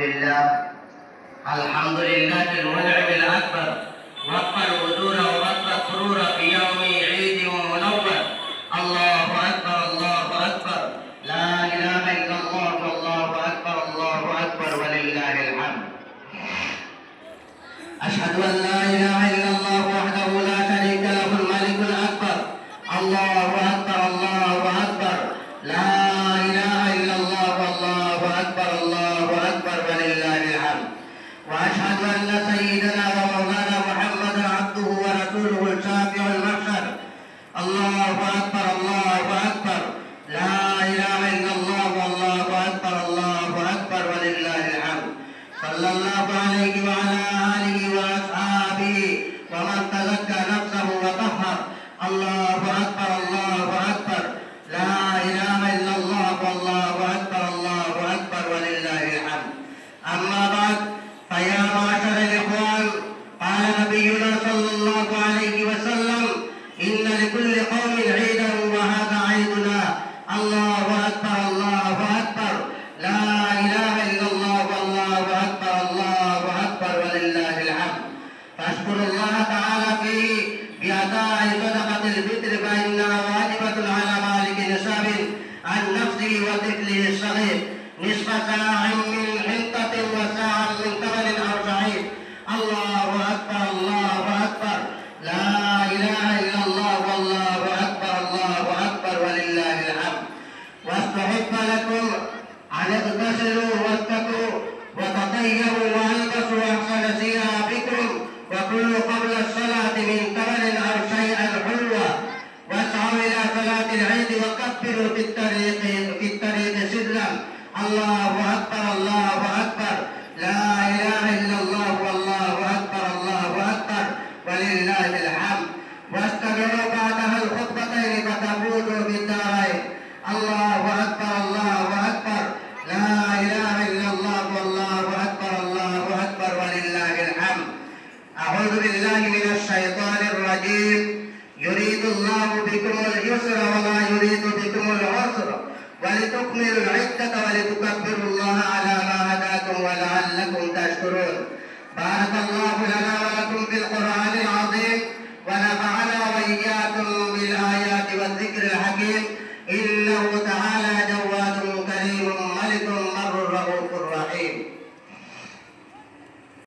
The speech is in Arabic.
لله. الحمد لله المنعم الأكبر، وفى الوجود وبث السرور في يوم عيد منور. الله أكبر الله أكبر، لا إله إلا الله والله أكبر الله أكبر ولله الحمد. أشهد أن لا إله إلا الله وحده لا شريك له الملك الأكبر. الله أكبر الله أكبر، لا إله إلا الله والله أكبر الله أكبر ولله الحمد. وأشهد أن سيدنا ومولانا محمدا عبده ورسوله الشافع المحشر. الله أكبر الله أكبر، لا إله إلا الله والله أكبر الله أكبر ولله الحمد. صلى الله عليه وعلى آله وأصحابه ومن تزكى نفسه وطهر. الله أكبر الله أكبر، لا إله إلا الله والله أكبر الله أكبر ولله الحمد. أما بعد، فيا معشر الإخوان، قال نبينا صلى الله عليه وسلم: إن لكل قوم عيدا وهذا عيدنا. الله أكبر الله أكبر، لا إله إلا الله والله أكبر الله أكبر ولله الحمد. فاشكر الله تعالى فيه بأداء صدقة الفطر، فإنها واجبة على مالك نصاب عن نفسه وطفله الصغير، نصف ساع من حنطة وساعا من تمر أو شعير. الله أكبر الله أكبر، لا إله إلا الله والله أكبر الله أكبر ولله الحمد. واستحب لكم أن اغتسلوا واتقوا وتطيبوا والبسوا أحسن ثيابكم، وكلوا قبل الصلاة من تمر أو شيئا حلوا، واسعوا إلى صلاة العيد وكبروا في الطريق سرا. الله أكبر الله أكبر، لا